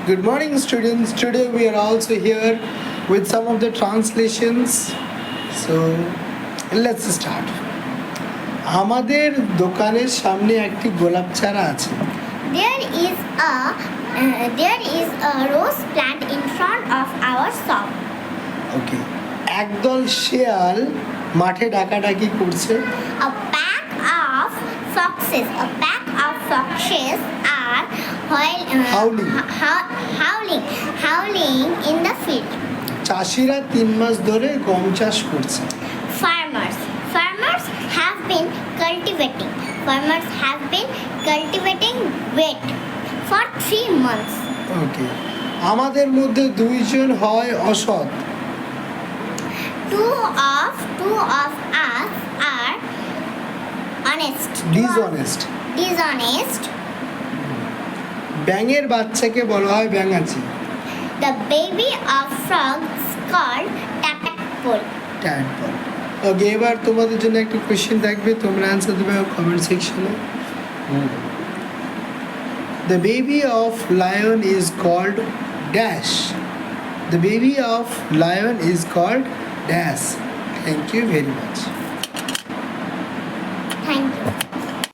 Good morning, students. Today we are also here with some of the translations. So let's start. আমাদের দোকানের সামনে একটি গোলাপ চারা আছে। There is a rose plant in front of our shop. Okay. একদল শেয়াল মাঠে ডাকাডাকি করছে। A pack of foxes are howling in the field. চাষিরা 3 মাস ধরে গম চাষ করছে। Farmers have been cultivating wheat for 3 months. Okay. আমাদের মধ্যে 2 জন হয় অসৎ। Two of us are dishonest. ব্যাঙের বাচ্চাকে বলা হয় ব্যাঙাচি। The baby of frog is called tadpole. ওকে, এবার তোমাদের জন্য একটা কোশ্চেন থাকবে, তোমরা অ্যান্সার দেবে কমেন্ট সেকশনে। The baby of lion is called dash. The baby of lion is called dash. Thank you very much.